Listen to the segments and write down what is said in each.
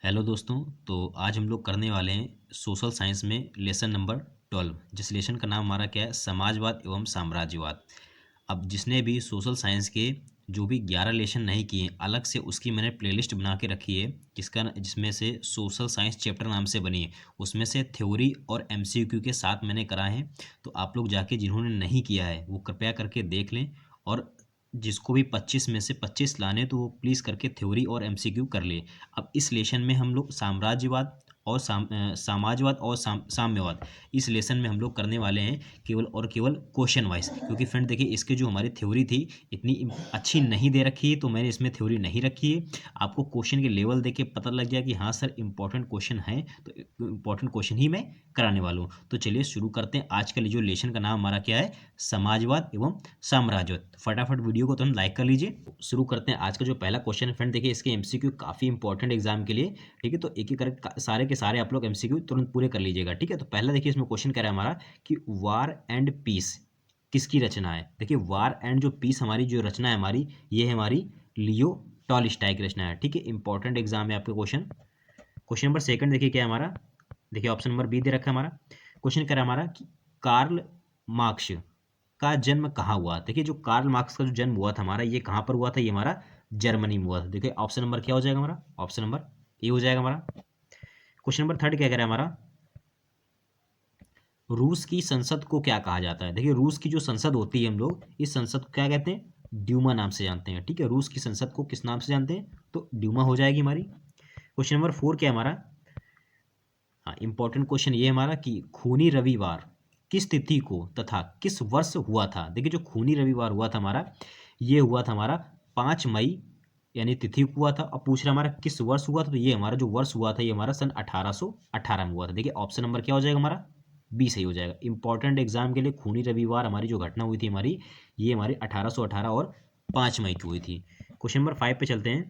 Hello दोस्तों। तो आज हम लोग करने वाले हैं सोशल साइंस में लेसन नंबर 12। जिस लेसन का नाम हमारा क्या है, समाजवाद एवं साम्राज्यवाद। अब जिसने भी सोशल साइंस के जो भी 11 लेसन नहीं किए अलग से उसकी मैंने प्लेलिस्ट बना के रखी है, जिसमें से सोशल साइंस चैप्टर नाम से बनी है। उसमें से थ्योरी और एमसीक्यू के साथ मैंने करा है। तो आप लोग जाके जिन्होंने नहीं किया है वो कृपया करके देख लें। और जिसको भी 25 में से 25 लाने तो वो प्लीज़ करके थ्योरी और एमसीक्यू कर ले। अब इस लेसन में हम लोग साम्राज्यवाद और सामाजवाद और साम्यवाद, इस लेसन में हम लोग करने वाले हैं केवल और केवल क्वेश्चन वाइज। क्योंकि फ्रेंड देखिए, इसकी जो हमारी थ्योरी थी इतनी अच्छी नहीं दे रखी है, तो मैंने इसमें थ्योरी नहीं रखी है। आपको क्वेश्चन के लेवल देख के पता लग गया कि हाँ सर इंपॉर्टेंट क्वेश्चन है, तो इंपॉर्टेंट क्वेश्चन ही मैं कराने वाला हूँ। तो चलिए शुरू करते हैं। आज का जो लेसन का नाम हमारा क्या है, समाजवाद एवं साम्राज्यवाद। फटाफट वीडियो को तुरंत लाइक कर लीजिए। शुरू करते हैं। आज का जो पहला क्वेश्चन है फ्रेंड, देखिए इसके एमसीक्यू काफ़ी इंपॉर्टेंट एग्जाम के लिए। ठीक है, तो एक एक करके सारे के सारे आप लोग एमसीक्यू तुरंत पूरे कर लीजिएगा। ठीक है, तो पहला देखिए इसमें क्वेश्चन क्या है हमारा कि वार एंड पीस किसकी रचना है। देखिए वार एंड जो पीस हमारी जो रचना है हमारी, ये है हमारी लियो टॉलस्टॉय की रचना है। ठीक है, इंपॉर्टेंट एग्जाम है आपके क्वेश्चन। क्वेश्चन नंबर सेकंड देखिए क्या है हमारा। देखिए ऑप्शन नंबर बी दे रखा है हमारा। क्वेश्चन क्या है हमारा कि कार्ल मार्क्स का जन्म कहाँ हुआ। देखिए जो कार्ल मार्क्स का जो जन्म हुआ था हमारा, ये कहाँ पर हुआ था, ये हमारा जर्मनी में हुआ था। देखिए ऑप्शन नंबर क्या हो जाएगा हमारा, ऑप्शन नंबर ए हो जाएगा हमारा। क्वेश्चन नंबर थर्ड क्या कह रहा है हमारा, रूस की संसद को क्या कहा जाता है। देखिए रूस की जो संसद होती है हम लोग इस संसद को क्या कहते हैं, ड्यूमा नाम से जानते हैं। ठीक है, रूस की संसद को किस नाम से जानते हैं, तो ड्यूमा हो जाएगी हमारी। क्वेश्चन नंबर फोर क्या है हमारा, हाँ इंपॉर्टेंट क्वेश्चन ये है हमारा कि खूनी रविवार किस तिथि को तथा किस वर्ष हुआ था। देखिए जो खूनी रविवार हुआ था हमारा, ये हुआ था हमारा 5 मई, यानी तिथि को हुआ था। और पूछ रहा हमारा किस वर्ष हुआ था, तो ये हमारा जो वर्ष हुआ था ये हमारा सन 1818 में हुआ था। देखिए ऑप्शन नंबर क्या हो जाएगा हमारा, बी सही हो जाएगा। इंपॉर्टेंट एग्जाम के लिए खूनी रविवार हमारी जो घटना हुई थी हमारी, ये हमारी 1818 और 5 मई की हुई थी। क्वेश्चन नंबर 5 पे चलते हैं।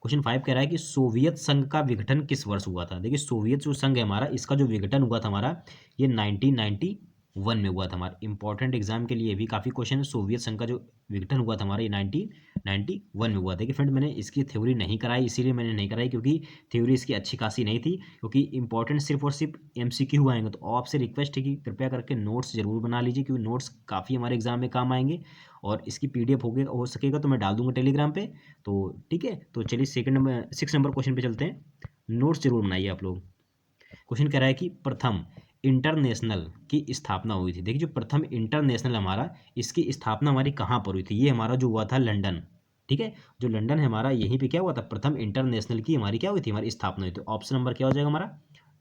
क्वेश्चन 5 कह रहा है कि सोवियत संघ का विघटन किस वर्ष हुआ था। देखिए सोवियत जो संघ है हमारा, इसका जो विघटन हुआ था हमारा, ये 1991 में हुआ था हमारा। इंपॉर्टेंट एग्जाम के लिए भी काफ़ी क्वेश्चन है। सोवियत संघ का जो विघटन हुआ था हमारा, ये 1991 में हुआ था। देखिए फ्रेंड मैंने इसकी थ्योरी नहीं कराई, इसीलिए मैंने नहीं कराई क्योंकि थ्योरी इसकी अच्छी खासी नहीं थी। क्योंकि इंपॉर्टेंट सिर्फ और सिर्फ एमसीक्यू आएंगे, तो आपसे रिक्वेस्ट है कि कृपया करके नोट्स जरूर बना लीजिए, क्योंकि नोट्स काफ़ी हमारे एग्जाम में काम आएंगे। और इसकी पीडीएफ हो सकेगा तो मैं डाल दूंगा टेलीग्राम पे। तो ठीक है, तो चलिए सेकंड नंबर 6 नंबर क्वेश्चन पे चलते हैं। नोट्स जरूर बनाइए आप लोग। क्वेश्चन कह रहा है कि प्रथम इंटरनेशनल की स्थापना हुई थी। देखिए जो प्रथम इंटरनेशनल हमारा, इसकी स्थापना हमारी कहाँ पर हुई थी, ये हमारा जो हुआ था लंदन। ठीक है, जो लंदन है हमारा, यहीं पे क्या हुआ था, प्रथम इंटरनेशनल की हमारी क्या हुई थी, हमारी स्थापना हुई। तो ऑप्शन नंबर क्या हो जाएगा हमारा,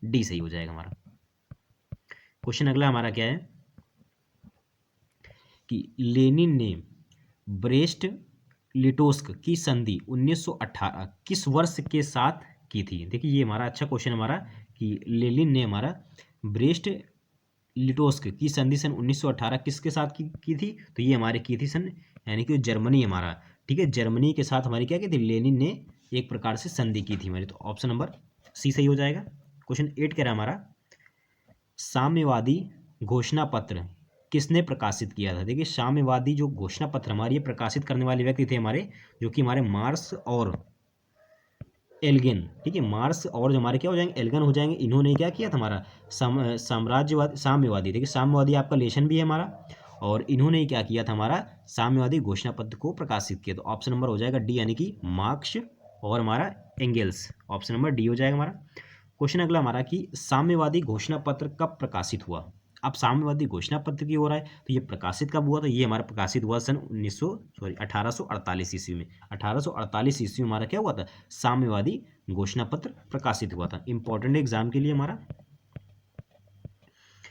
डी सही हो जाएगा हमारा। क्वेश्चन अगला हमारा क्या है कि लेनिन ने ब्रेस्ट लिटोस्क की संधि 1918 किस वर्ष के साथ की थी। देखिए ये हमारा अच्छा क्वेश्चन हमारा कि लेनिन ने हमारा ब्रेस्ट लिटोस्क की संधि सन 1918 किसके साथ की थी, तो ये हमारे की थी सन, यानी कि जर्मनी हमारा। ठीक है, जर्मनी के साथ हमारी क्या की थी, लेनिन ने एक प्रकार से संधि की थी हमारी। तो ऑप्शन नंबर सी सही हो जाएगा। क्वेश्चन 8 कह रहा है हमारा, साम्यवादी घोषणा पत्र किसने प्रकाशित किया था। देखिए साम्यवादी जो घोषणा पत्र हमारी, ये प्रकाशित करने वाले व्यक्ति थे हमारे, जो कि हमारे मार्क्स और एल्गिन। ठीक है, मार्क्स और जो हमारे क्या हो जाएंगे, एल्गन हो जाएंगे। इन्होंने क्या किया था हमारा, साम्राज्यवादी साम्यवादी, देखिए साम्यवादी आपका लेशन भी है हमारा, और इन्होंने क्या किया था हमारा, साम्यवादी घोषणा पत्र को प्रकाशित किया। तो ऑप्शन नंबर हो जाएगा डी, यानी कि मार्क्स और हमारा एंगल्स। ऑप्शन नंबर डी हो जाएगा हमारा। क्वेश्चन अगला हमारा कि साम्यवादी घोषणा पत्र कब प्रकाशित हुआ। अब साम्यवादी घोषणा पत्र की हो रहा है, तो ये प्रकाशित कब हुआ, तो ये हमारा प्रकाशित हुआ सन 1848 ईस्वी में। 1848 ईस्वी में हमारा क्या हुआ था, साम्यवादी घोषणा पत्र प्रकाशित हुआ था। इंपॉर्टेंट एग्जाम के लिए हमारा।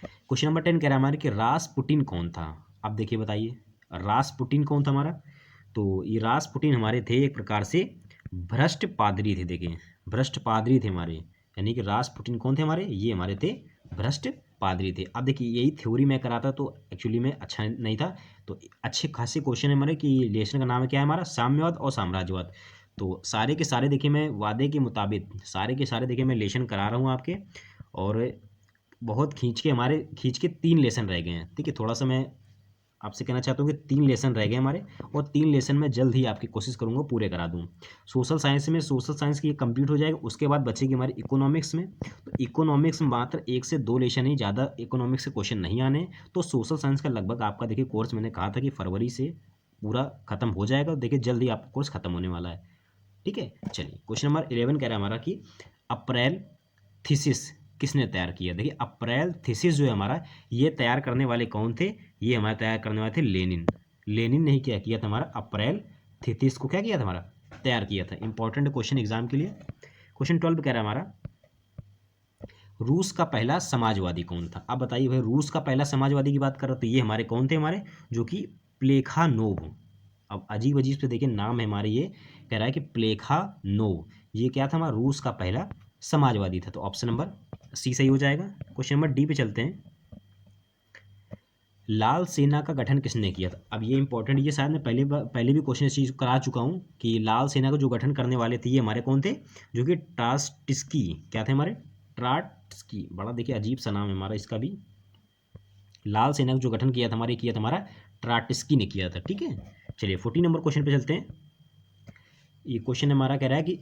क्वेश्चन नंबर 10 कह रहा है हमारे कि रासपुटिन कौन था। अब देखिए बताइए रासपुटिन कौन था हमारा, तो ये रासपुटिन हमारे थे एक प्रकार से भ्रष्ट पादरी थे। देखिए भ्रष्ट पादरी थे हमारे, यानी कि रासपुटिन कौन थे हमारे, ये हमारे थे भ्रष्ट पादरी थे। अब देखिए यही थ्योरी मैं कराता तो एक्चुअली में अच्छा नहीं था। तो अच्छे खासे क्वेश्चन है हमारे कि लेसन का नाम क्या है हमारा, साम्यवाद और साम्राज्यवाद। तो सारे के सारे देखिए मैं वादे के मुताबिक सारे के सारे देखिए मैं लेसन करा रहा हूँ आपके। और बहुत खींच के 3 लेसन रह गए हैं। ठीक है, थोड़ा सा मैं आपसे कहना चाहता हूँ कि 3 लेसन रह गए हमारे, और 3 लेसन में जल्द ही आपकी कोशिश करूँगा पूरे करा दूँ। सोशल साइंस की कंप्लीट हो जाएगा, उसके बाद बचेगी हमारी इकोनॉमिक्स में। तो इकोनॉमिक्स में मात्र 1 से 2 लेसन ही, ज़्यादा इकोनॉमिक्स से क्वेश्चन नहीं आने। तो सोशल साइंस का लगभग आपका देखिए कोर्स मैंने कहा था कि फरवरी से पूरा खत्म हो जाएगा। देखिए जल्द ही आपका कोर्स खत्म होने वाला है, ठीक है। चलिए क्वेश्चन नंबर 11 कह रहा है हमारा कि अप्रैल थीसिस किसने तैयार किया। देखिए अप्रैल थीसिस जो है हमारा, ये तैयार करने वाले कौन थे, ये हमारे तैयार करने वाले थे लेनिन। लेनिन ने ही क्या किया था हमारा, अप्रैल थीसिस को क्या किया था हमारा, तैयार किया था। इंपॉर्टेंट क्वेश्चन एग्जाम के लिए। क्वेश्चन 12 कह रहा है हमारा, रूस का पहला समाजवादी कौन था। अब बताइए भाई, रूस का पहला समाजवादी की बात कर रहे हो तो ये हमारे कौन थे हमारे, जो कि प्लेखानोव। अब अजीब अजीब से देखिए नाम है हमारे, ये कह रहा है कि प्लेखानोव, ये क्या था हमारा, रूस का पहला समाजवादी था। तो ऑप्शन नंबर सी सही हो जाएगा। क्वेश्चन नंबर डी पे चलते हैं। लाल सेना का गठन किसने किया था। अब ये इंपॉर्टेंट, ये शायद मैं पहले भी क्वेश्चन इस चीज़ करा चुका हूँ कि लाल सेना का जो गठन करने वाले थे ये हमारे कौन थे, जो कि ट्रास्टिस्की, क्या थे हमारे, ट्राट्स्की। बड़ा देखिए अजीब सा नाम है हमारा इसका भी। लाल सेना का जो गठन किया था हमारे, किया था हमारा ट्राट्स्की ने किया था, ठीक है। चलिए 14 नंबर क्वेश्चन पे चलते हैं। ये क्वेश्चन हमारा कह रहा है कि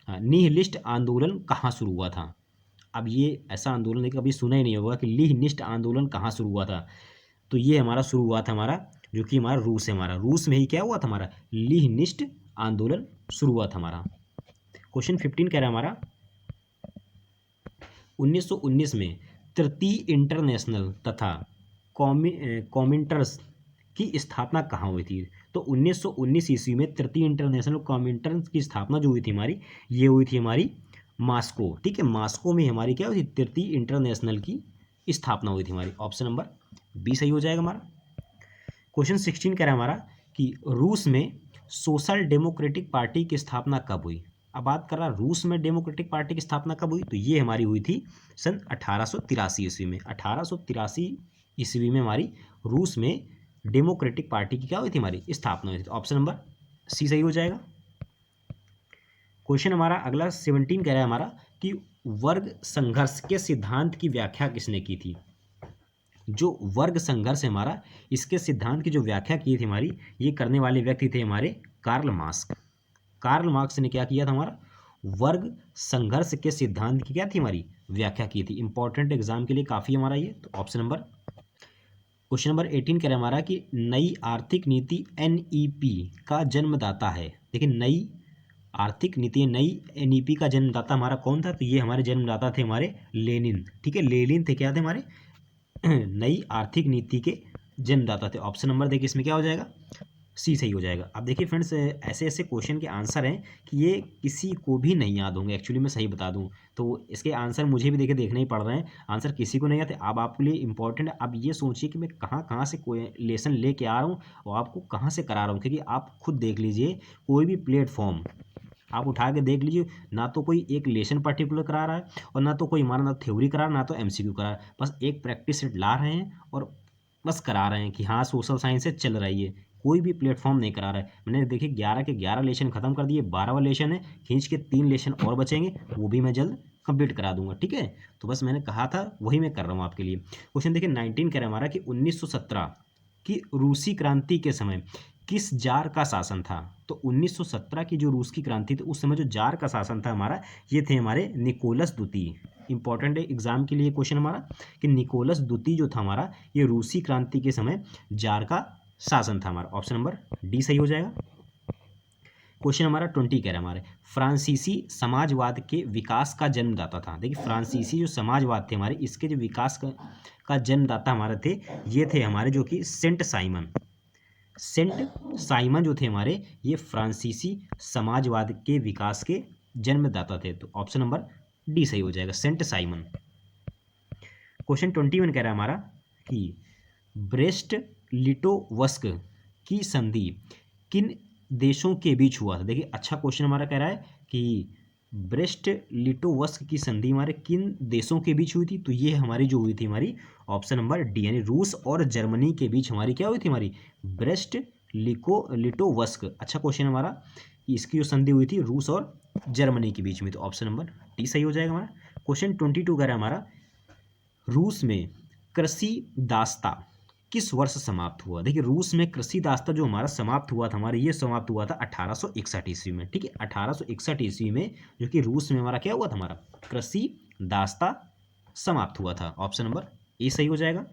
निहिलिस्ट आंदोलन कहाँ शुरू हुआ था। अब ये ऐसा आंदोलन कभी सुना ही नहीं होगा कि निहिलिस्ट आंदोलन कहाँ शुरू हुआ था। तो ये हमारा शुरू हुआ था हमारा, जो कि हमारा रूस है, हमारा रूस में ही क्या हुआ था हमारा, लिहिनिस्ट आंदोलन शुरू हुआ था हमारा। क्वेश्चन 15 कह रहा है हमारा, 1919 में तृतीय इंटरनेशनल तथा कॉमिंटर्स की स्थापना कहाँ हुई थी। तो 1919 ईस्वी में तृतीय इंटरनेशनल कॉमिंटर्स की स्थापना जो हुई थी हमारी, ये हुई थी हमारी मास्को, ठीक है। मास्को में हमारी क्या हुई थी, तृतीय इंटरनेशनल की स्थापना हुई थी हमारी। ऑप्शन नंबर बी सही हो जाएगा हमारा। क्वेश्चन 16 कह रहा है हमारा कि रूस में सोशल डेमोक्रेटिक पार्टी की स्थापना कब हुई। अब बात कर रहा है रूस में डेमोक्रेटिक पार्टी की स्थापना कब हुई, तो ये हमारी हुई थी सन 1883 ईस्वी में। 1883 ईस्वी में हमारी रूस में डेमोक्रेटिक पार्टी की क्या हुई थी, हमारी स्थापना हुई थी। ऑप्शन नंबर सी सही हो जाएगा। क्वेश्चन हमारा अगला 17 कह रहा है हमारा कि वर्ग संघर्ष के सिद्धांत की व्याख्या किसने की थी। जो वर्ग संघर्ष है हमारा, इसके सिद्धांत की जो व्याख्या की थी हमारी, ये करने वाले व्यक्ति थे हमारे कार्ल मार्क्स। कार्ल मार्क्स ने क्या किया था हमारा, वर्ग संघर्ष के सिद्धांत की क्या थी हमारी, व्याख्या की थी। इंपॉर्टेंट एग्जाम के लिए काफ़ी हमारा ये। तो ऑप्शन नंबर, क्वेश्चन नंबर 18 कह रहा है हमारा कि नई आर्थिक नीति NEP का जन्मदाता है। देखिए नई आर्थिक नीति, नई NEP का जन्मदाता हमारा कौन था, तो ये हमारे जन्मदाता थे हमारे लेनिन, ठीक है। लेनिन थे, क्या थे हमारे नई आर्थिक नीति के जन्मदाता थे। ऑप्शन नंबर देखिए इसमें क्या हो जाएगा, सी सही हो जाएगा। अब देखिए फ्रेंड्स, ऐसे ऐसे क्वेश्चन के आंसर हैं कि ये किसी को भी नहीं याद होंगे, एक्चुअली मैं सही बता दूं तो इसके आंसर मुझे भी देखिए देखने ही पड़ रहे हैं, आंसर किसी को नहीं आते। अब आपके लिए इंपॉर्टेंट है, अब ये सोचिए कि मैं कहाँ कहाँ से कोई लेसन लेके आ रहा हूँ और आपको कहाँ से करा रहा हूँ, क्योंकि आप खुद देख लीजिए कोई भी प्लेटफॉर्म आप उठा के देख लीजिए, ना तो कोई एक लेसन पर्टिकुलर करा रहा है और ना तो कोई हमारा ना थ्योरी करा रहा है, ना तो MCQ करा रहा है। बस एक प्रैक्टिस सेट ला रहे हैं और बस करा रहे हैं कि हाँ सोशल साइंस से चल रही है। कोई भी प्लेटफॉर्म नहीं करा रहा है। मैंने देखिए 11 के 11 लेसन खत्म कर दिए, 12वां लेसन है, खींच के 3 लेसन और बचेंगे, वो भी मैं जल्द कंप्लीट करा दूंगा, ठीक है। तो बस मैंने कहा था वही मैं कर रहा हूँ आपके लिए। क्वेश्चन देखिए 19 कह रहा है हमारा कि 1917 की रूसी क्रांति के समय किस जार का शासन था। तो 1917 की जो रूस की क्रांति थी उस समय जो जार का शासन था हमारा, ये थे हमारे निकोलस द्वितीय। इंपॉर्टेंट है एग्जाम के लिए क्वेश्चन हमारा कि निकोलस द्वितीय जो था हमारा, ये रूसी क्रांति के समय जार का शासन था हमारा। ऑप्शन नंबर डी सही हो जाएगा। क्वेश्चन हमारा 20 कह रहा है हमारे, फ्रांसीसी समाजवाद के विकास का जन्मदाता था। देखिए फ्रांसीसी जो समाजवाद थे हमारे, इसके जो विकास का जन्मदाता हमारे थे, ये थे हमारे जो कि सेंट साइमन जो थे हमारे, ये फ्रांसीसी समाजवाद के विकास के जन्मदाता थे। तो ऑप्शन नंबर डी सही हो जाएगा, सेंट साइमन। क्वेश्चन 21 कह रहा है हमारा कि ब्रेस्ट लिटोवस्क की संधि किन देशों के बीच हुआ था। देखिए अच्छा क्वेश्चन हमारा कह रहा है कि ब्रेस्ट लिटोवस्क की संधि हमारे किन देशों के बीच हुई थी। तो ये हमारी जो हुई थी हमारी ऑप्शन नंबर डी, यानी रूस और जर्मनी के बीच हमारी क्या हुई थी, हमारी ब्रेस्ट लिटोवस्क। अच्छा क्वेश्चन हमारा कि इसकी जो संधि हुई थी रूस और जर्मनी के बीच में। तो ऑप्शन नंबर डी सही हो जाएगा हमारा। क्वेश्चन 22 कह रहा है हमारा, रूस में कृषि दास्ता किस वर्ष समाप्त हुआ? देखिए रूस में कृषि दास्ता जो हमारा समाप्त हुआ था, हमारा ये समाप्त हुआ था 1861 ईस्वी में। ठीक है, 1861 ईस्वी में जो कि रूस में हमारा क्या हुआ था, हमारा कृषि दास्ता समाप्त हुआ था। ऑप्शन नंबर ए सही हो जाएगा।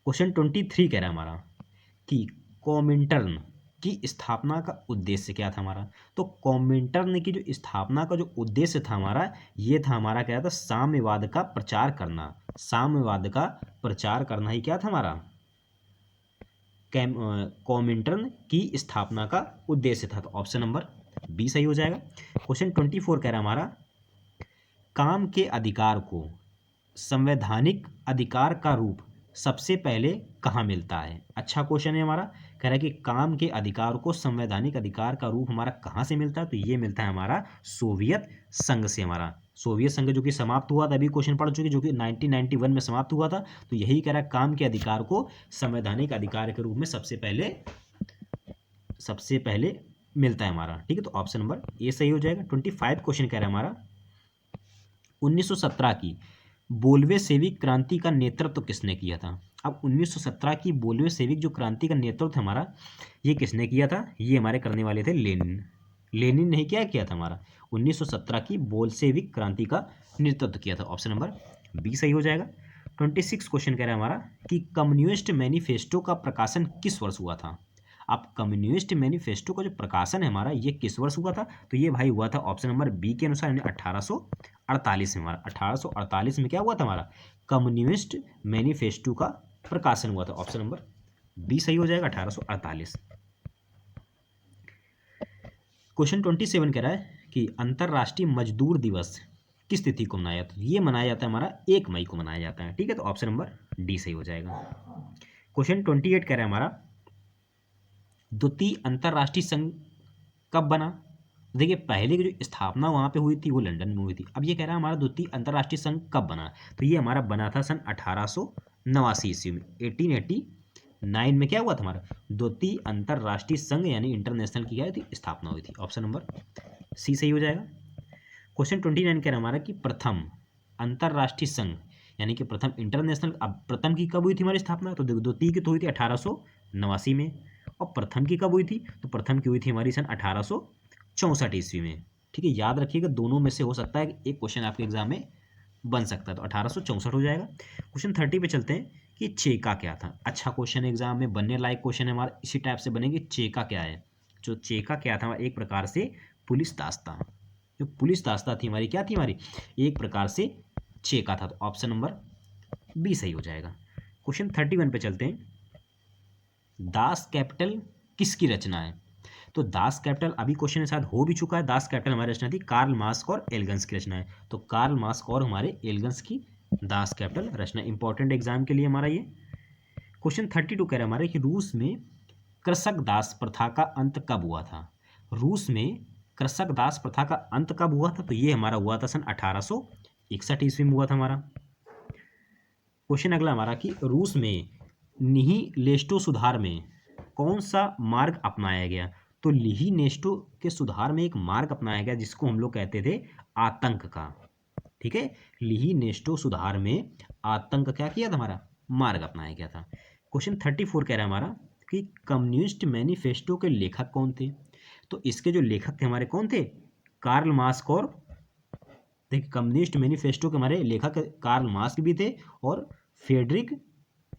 क्वेश्चन 23 कह रहा है हमारा कि कॉमिंटर्न की स्थापना का उद्देश्य क्या था हमारा? तो कॉमिंटर्न की जो स्थापना का जो उद्देश्य था हमारा, ये था हमारा क्या था, साम्यवाद का प्रचार करना। साम्यवाद का प्रचार करना ही क्या था हमारा, कॉमिंटर्न की स्थापना का उद्देश्य था। तो ऑप्शन नंबर बी सही हो जाएगा। क्वेश्चन 24 कह रहा है हमारा, काम के अधिकार को संवैधानिक अधिकार का रूप सबसे पहले कहाँ मिलता है? अच्छा क्वेश्चन है हमारा। कह रहा है कि काम के अधिकार को संवैधानिक अधिकार का रूप हमारा कहाँ से मिलता है? तो ये मिलता है हमारा सोवियत संघ से। हमारा सोवियत संघ जो कि समाप्त हुआ था, अभी क्वेश्चन पढ़ चुके, जो कि 1991 में समाप्त हुआ था। तो यही कह रहा है, काम के अधिकार को संवैधानिक अधिकार के रूप में सबसे पहले मिलता है हमारा। ठीक है, तो ऑप्शन नंबर ए सही हो जाएगा। 25 क्वेश्चन कह रहा है हमारा, 1917 की बोल्शेविक क्रांति का नेतृत्व किसने किया था? अब 1917 की बोल्शेविक जो क्रांति का नेतृत्व हमारा, ये किसने किया था? ये हमारे करने वाले थे लेनिन। लेनिन ने क्या किया था हमारा, 1917 की बोल्शेविक क्रांति का नेतृत्व किया था। ऑप्शन नंबर बी सही हो जाएगा। 26 क्वेश्चन कह रहा है हमारा कि कम्युनिस्ट मैनिफेस्टो का प्रकाशन किस वर्ष हुआ था? अब कम्युनिस्ट मैनिफेस्टो का जो प्रकाशन है हमारा, ये किस वर्ष हुआ था? तो ये भाई हुआ था ऑप्शन नंबर बी के अनुसार, यानी 1848 में। हमारा 1848 में क्या हुआ था, हमारा कम्युनिस्ट मैनिफेस्टो का प्रकाशन हुआ था। ऑप्शन नंबर बी सही हो जाएगा, 1848। क्वेश्चन 27 कह रहा है कि अंतर्राष्ट्रीय मजदूर दिवस किस तिथि को मनाया जाता है? ये मनाया जाता है हमारा 1 मई को मनाया जाता है। ठीक है, तो ऑप्शन नंबर डी सही हो जाएगा। क्वेश्चन 28 कह रहा है हमारा, द्वितीय अंतर्राष्ट्रीय संघ कब बना? देखिए पहले की जो स्थापना वहाँ पे हुई थी वो लंदन में हुई थी। अब ये कह रहा है हमारा द्वितीय अंतर्राष्ट्रीय संघ कब बना? तो ये हमारा बना था सन 1889 ईस्वी में। 1889 में क्या हुआ था हमारा, द्वितीय अंतर्राष्ट्रीय संघ यानी इंटरनेशनल की क्या थी, स्थापना हुई थी। ऑप्शन नंबर सी सही हो जाएगा। क्वेश्चन 29 कह रहा है हमारा कि प्रथम अंतर्राष्ट्रीय संघ यानी कि प्रथम इंटरनेशनल, अब प्रथम की कब हुई थी हमारी स्थापना? तो द्वितीय की तो हुई थी 1889 में, और प्रथम की कब हुई थी? तो प्रथम की हुई थी हमारी सन 1864 ईस्वी में। ठीक है, याद रखिएगा, दोनों में से हो सकता है कि एक क्वेश्चन आपके एग्जाम में बन सकता है। तो 1864 हो जाएगा। क्वेश्चन 30 पे चलते हैं कि चेका क्या था? अच्छा क्वेश्चन एग्जाम में बनने लायक क्वेश्चन है हमारा, इसी टाइप से बनेंगे। चेका क्या है? जो चेका क्या था, एक प्रकार से पुलिस दास्ता। जो पुलिस दास्ता थी हमारी, क्या थी हमारी, एक प्रकार से चेका था। तो ऑप्शन नंबर बी सही हो जाएगा। क्वेश्चन 31 पे चलते हैं, दास कैपिटल किसकी रचना है? तो दास कैपिटल अभी क्वेश्चन के साथ हो भी चुका है। दास कैपिटल हमारी रचना थी कार्ल मार्क्स और एल्गन्स की रचना है। तो कार्ल मार्क्स और हमारे एल्गन्स की दास कैपिटल रचना इंपॉर्टेंट एग्जाम के लिए हमारा ये। क्वेश्चन 32 कह रहा है हमारे कि रूस में कृषक दास प्रथा का अंत कब हुआ था? रूस में कृषक दास प्रथा का अंत कब हुआ था? तो ये हमारा हुआ था सन 1861 ईस्वी में हुआ था हमारा। क्वेश्चन अगला हमारा कि रूस में निहिलेस्टो सुधार में कौन सा मार्ग अपनाया गया? तो लिहिनेस्टो के सुधार में एक मार्ग अपनाया गया जिसको हम लोग कहते थे आतंक का। ठीक है, लिहिनेस्टो सुधार में आतंक क्या किया था, हमारा मार्ग अपनाया गया था। क्वेश्चन 34 कह रहा है हमारा कि कम्युनिस्ट मैनिफेस्टो के लेखक कौन थे? तो इसके जो लेखक थे हमारे कौन थे? कार्ल मार्क्स और, देखिए कम्युनिस्ट मैनिफेस्टो के हमारे लेखक कार्ल मार्क्स भी थे और फ्रेडरिक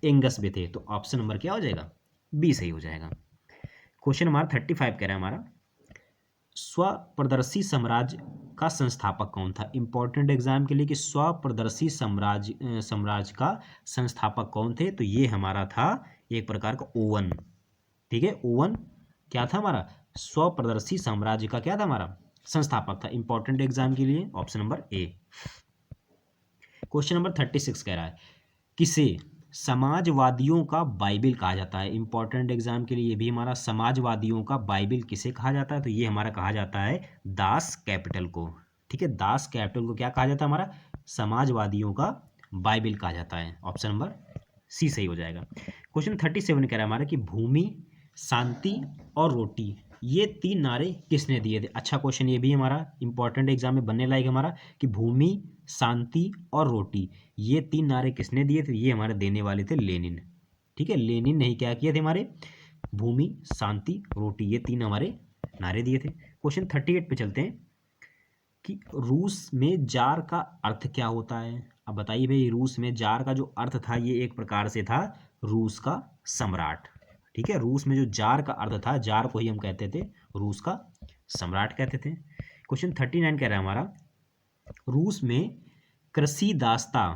एंगस भी थे। तो ऑप्शन नंबर क्या हो जाएगा, बी सही हो जाएगा। क्वेश्चन हमारा 35 कह रहा है हमारा, स्वप्रदर्शी साम्राज्य का संस्थापक कौन था? इंपॉर्टेंट एग्जाम के लिए कि स्वप्रदर्शी साम्राज्य का संस्थापक कौन थे? तो ये हमारा था एक प्रकार का ओवन। ठीक है, ओवन क्या था हमारा, स्वप्रदर्शी साम्राज्य का क्या था हमारा, संस्थापक था। इंपॉर्टेंट एग्जाम के लिए option number A. Question number 36 कह रहा है, किसे समाजवादियों का बाइबिल कहा जाता है? इंपॉर्टेंट एग्जाम के लिए ये भी हमारा, समाजवादियों का बाइबिल किसे कहा जाता है? तो ये हमारा कहा जाता है दास कैपिटल को। ठीक है, दास कैपिटल को क्या कहा जाता है हमारा, समाजवादियों का बाइबिल कहा जाता है। ऑप्शन नंबर सी सही हो जाएगा। क्वेश्चन 37 कह रहा है हमारा कि भूमि, शांति और रोटी, ये 3 नारे किसने दिए थे? अच्छा क्वेश्चन ये भी हमारा इंपॉर्टेंट एग्जाम में बनने लायक हमारा कि भूमि, शांति और रोटी, ये 3 नारे किसने दिए थे? ये हमारे देने वाले थे लेनिन। ठीक है, लेनिन ने ही क्या किए थे हमारे? भूमि, शांति, रोटी, ये 3 हमारे नारे दिए थे। क्वेश्चन 38 पे चलते हैं कि रूस में जार का अर्थ क्या होता है? अब बताइए भाई, रूस में जार का जो अर्थ था ये एक प्रकार से था रूस का सम्राट। ठीक है, रूस में जो जार का अर्थ था, जार को ही हम कहते थे रूस का सम्राट कहते थे। क्वेश्चन 39 कह रहा है हमारा, रूस में कृषि दास्ता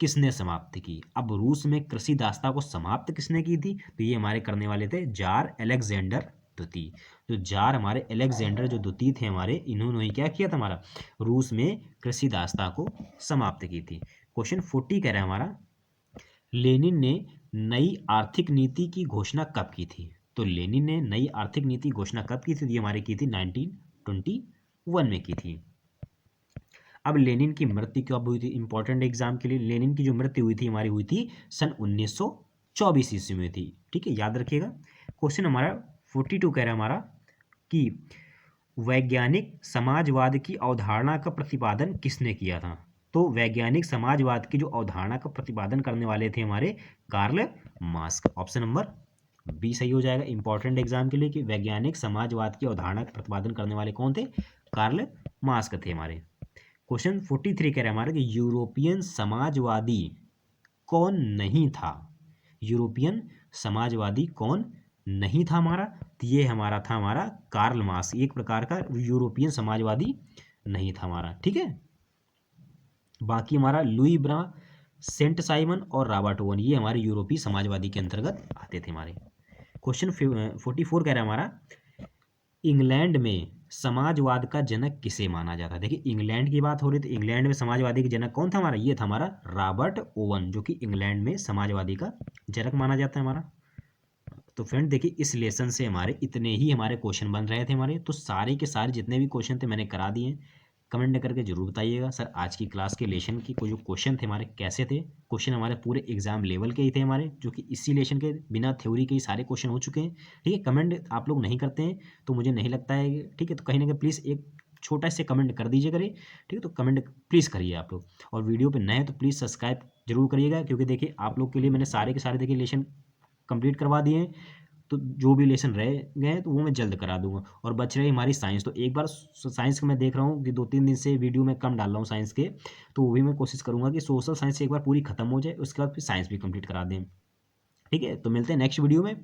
किसने समाप्त की? अब रूस में कृषि दास्ता को समाप्त किसने की थी? तो ये हमारे करने वाले थे जार अलेक्जेंडर द्वितीय। जो जार हमारे अलेक्जेंडर जो द्वितीय थे हमारे, इन्होंने ही क्या किया था हमारा? रूस में कृषि दास्ता को समाप्त की थी। क्वेश्चन 40 कह रहा है हमारा, लेनिन ने नई आर्थिक नीति की घोषणा कब की थी? तो लेनिन ने नई आर्थिक नीति घोषणा कब की थी? ये हमारी की थी 1921 में की थी। अब लेनिन की मृत्यु कब हुई थी? इंपॉर्टेंट एग्जाम के लिए, लेनिन की जो मृत्यु हुई थी हमारी हुई थी सन 1924 ईस्वी में थी। ठीक है, याद रखिएगा। क्वेश्चन हमारा 42 कह रहा है हमारा कि वैज्ञानिक समाजवाद की अवधारणा का प्रतिपादन किसने किया था? तो वैज्ञानिक समाजवाद की जो अवधारणा का प्रतिपादन करने वाले थे हमारे Karl Marx. Option number B सही हो जाएगा इंपॉर्टेंट एग्जाम के लिए कि वैज्ञानिक समाजवाद की अवधारणा का प्रतिपादन करने वाले कौन थे? कार्ल मार्क्स थे हमारे। क्वेश्चन 43 कह रहा है हमारा कि यूरोपियन समाजवादी कौन नहीं था? यूरोपियन समाजवादी कौन नहीं था हमारा? तो ये हमारा था हमारा कार्ल मार्क्स, एक प्रकार का यूरोपियन समाजवादी नहीं था हमारा। ठीक है, बाकी हमारा लुई ब्रा, सेंट साइमन और रॉबर्ट ओवन, ये हमारे यूरोपीय समाजवादी के अंतर्गत आते थे हमारे। क्वेश्चन 44 कह रहा है हमारा, इंग्लैंड में समाजवाद का जनक किसे माना जाता है? देखिए, इंग्लैंड की बात हो रही थी, इंग्लैंड में समाजवादी के जनक कौन था हमारा? ये था हमारा रॉबर्ट ओवन, जो कि इंग्लैंड में समाजवादी का जनक माना जाता है हमारा। तो फ्रेंड देखिए, इस लेसन से हमारे इतने ही हमारे क्वेश्चन बन रहे थे हमारे, तो सारे के सारे जितने भी क्वेश्चन थे मैंने करा दिए। कमेंट करके जरूर बताइएगा सर आज की क्लास के लेसन की जो क्वेश्चन थे हमारे कैसे थे। क्वेश्चन हमारे पूरे एग्जाम लेवल के ही थे हमारे, जो कि इसी लेसन के बिना थ्योरी के ही सारे क्वेश्चन हो चुके हैं। ठीक है, कमेंट आप लोग नहीं करते हैं तो मुझे नहीं लगता है। ठीक है, तो कहीं ना कहीं प्लीज़ एक छोटा से कमेंट कर दीजिए करे। ठीक है, तो कमेंट प्लीज़ करिए आप लोग, और वीडियो पे नए हैं तो प्लीज़ सब्सक्राइब जरूर करिएगा, क्योंकि देखिए आप लोग के लिए मैंने सारे के सारे देखिए लेसन कंप्लीट करवा दिए हैं। तो जो भी लेसन रह गए हैं तो वो मैं जल्द करा दूंगा। और बच रही हमारी साइंस, तो एक बार साइंस को मैं देख रहा हूँ कि 2-3 दिन से वीडियो में कम डाल रहा हूँ साइंस के, तो वो भी मैं कोशिश करूंगा कि सोशल साइंस एक बार पूरी खत्म हो जाए, उसके बाद फिर साइंस भी कंप्लीट करा दें। ठीक है, तो मिलते हैं नेक्स्ट वीडियो में।